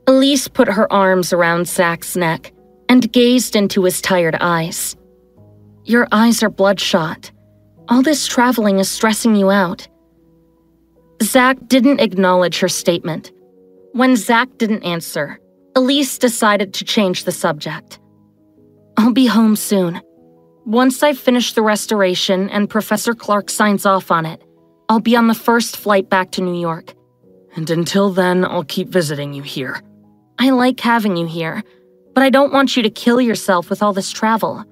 Elise put her arms around Zack's neck and gazed into his tired eyes. Your eyes are bloodshot. All this traveling is stressing you out. Zack didn't acknowledge her statement. When Zack didn't answer, Elise decided to change the subject. I'll be home soon. Once I've finished the restoration and Professor Clark signs off on it, I'll be on the first flight back to New York. And until then, I'll keep visiting you here. I like having you here, but I don't want you to kill yourself with all this travel.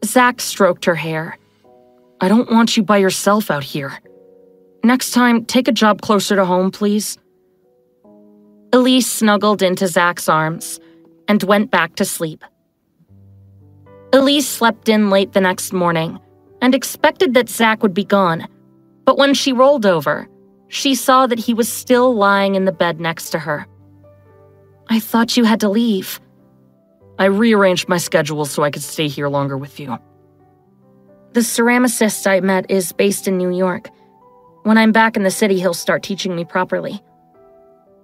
Zack stroked her hair. I don't want you by yourself out here. Next time, take a job closer to home, please. Elise snuggled into Zack's arms and went back to sleep. Elise slept in late the next morning and expected that Zack would be gone, but when she rolled over, she saw that he was still lying in the bed next to her. I thought you had to leave. I rearranged my schedule so I could stay here longer with you. The ceramicist I met is based in New York. When I'm back in the city, he'll start teaching me properly.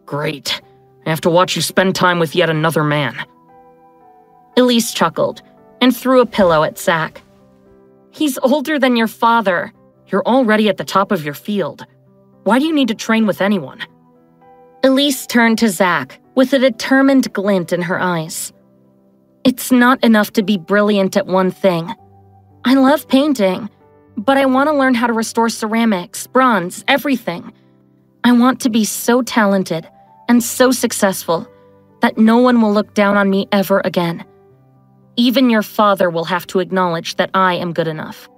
Great. I have to watch you spend time with yet another man. Elise chuckled and threw a pillow at Zack. He's older than your father. You're already at the top of your field. Why do you need to train with anyone? Elise turned to Zack with a determined glint in her eyes. It's not enough to be brilliant at one thing. I love painting, but I want to learn how to restore ceramics, bronze, everything. I want to be so talented and so successful that no one will look down on me ever again. Even your father will have to acknowledge that I am good enough.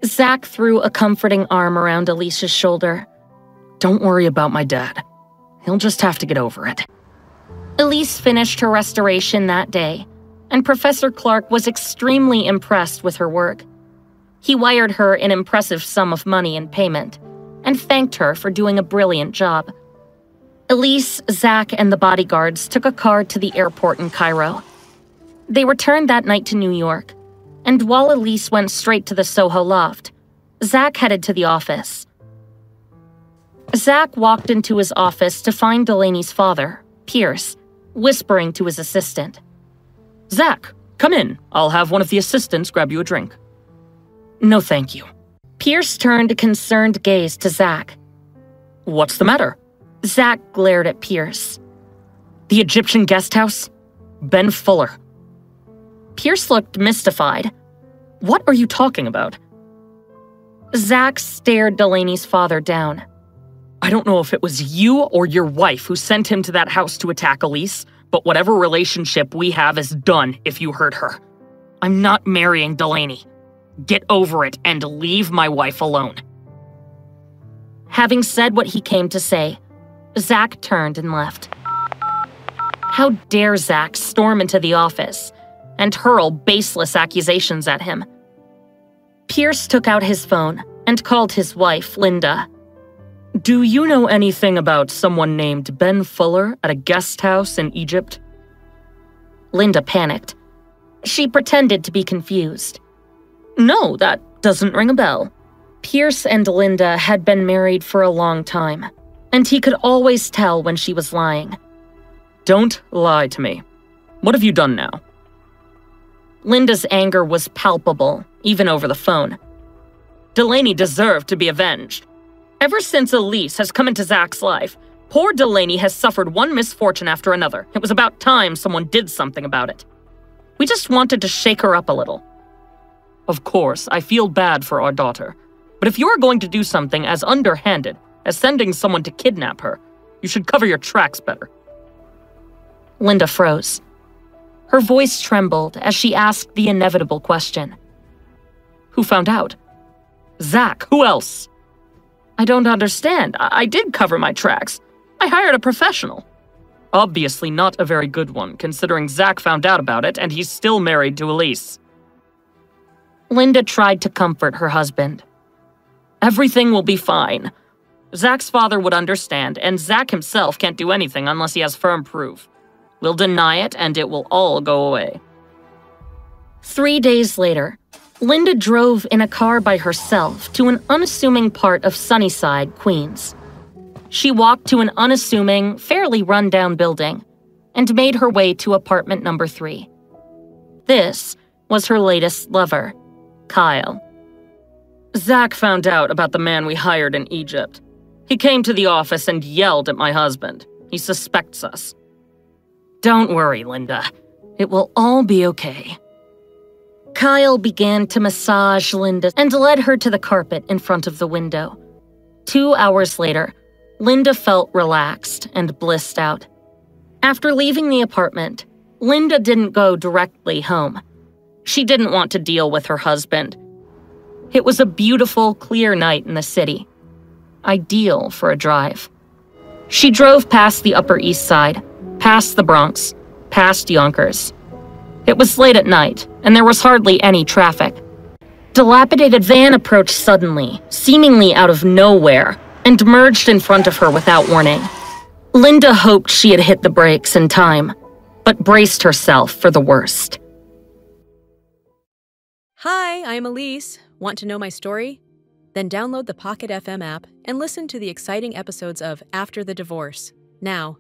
Zack threw a comforting arm around Elise's shoulder. Don't worry about my dad. He'll just have to get over it. Elise finished her restoration that day, and Professor Clark was extremely impressed with her work. He wired her an impressive sum of money in payment and thanked her for doing a brilliant job. Elise, Zack, and the bodyguards took a car to the airport in Cairo. They returned that night to New York, and while Elise went straight to the Soho loft, Zack headed to the office. Zack walked into his office to find Delaney's father, Pierce, whispering to his assistant. Zack, come in. I'll have one of the assistants grab you a drink. No, thank you. Pierce turned a concerned gaze to Zack. What's the matter? Zack glared at Pierce. The Egyptian guest house? Ben Fuller. Pierce looked mystified. What are you talking about? Zack stared Delaney's father down. I don't know if it was you or your wife who sent him to that house to attack Elise, but whatever relationship we have is done if you hurt her. I'm not marrying Delaney. Get over it and leave my wife alone. Having said what he came to say, Zack turned and left. How dare Zack storm into the office and hurl baseless accusations at him? Pierce took out his phone and called his wife, Linda. Do you know anything about someone named Ben Fuller at a guest house in Egypt? Linda panicked. She pretended to be confused. No, that doesn't ring a bell. Pierce and Linda had been married for a long time, and he could always tell when she was lying. Don't lie to me. What have you done now? Linda's anger was palpable, even over the phone. Delaney deserved to be avenged. Ever since Elise has come into Zack's life, poor Delaney has suffered one misfortune after another. It was about time someone did something about it. We just wanted to shake her up a little. Of course, I feel bad for our daughter, but if you are going to do something as underhanded as sending someone to kidnap her, you should cover your tracks better. Linda froze. Her voice trembled as she asked the inevitable question. Who found out? Zack, who else? I don't understand. I did cover my tracks. I hired a professional. Obviously not a very good one, considering Zack found out about it and he's still married to Elise. Linda tried to comfort her husband. Everything will be fine. Zack's father would understand, and Zack himself can't do anything unless he has firm proof. We'll deny it, and it will all go away. 3 days later, Linda drove in a car by herself to an unassuming part of Sunnyside, Queens. She walked to an unassuming, fairly run-down building and made her way to apartment number 3. This was her latest lover, Kyle. Zack found out about the man we hired in Egypt. He came to the office and yelled at my husband. He suspects us. Don't worry, Linda. It will all be okay. Kyle began to massage Linda and led her to the carpet in front of the window. 2 hours later, Linda felt relaxed and blissed out. After leaving the apartment, Linda didn't go directly home. She didn't want to deal with her husband. It was a beautiful, clear night in the city. Ideal for a drive. She drove past the Upper East Side, past the Bronx, past Yonkers. It was late at night, and there was hardly any traffic. Dilapidated van approached suddenly, seemingly out of nowhere, and merged in front of her without warning. Linda hoped she had hit the brakes in time, but braced herself for the worst. Hi, I'm Elise. Want to know my story? Then download the Pocket FM app and listen to the exciting episodes of After the Divorce. Now,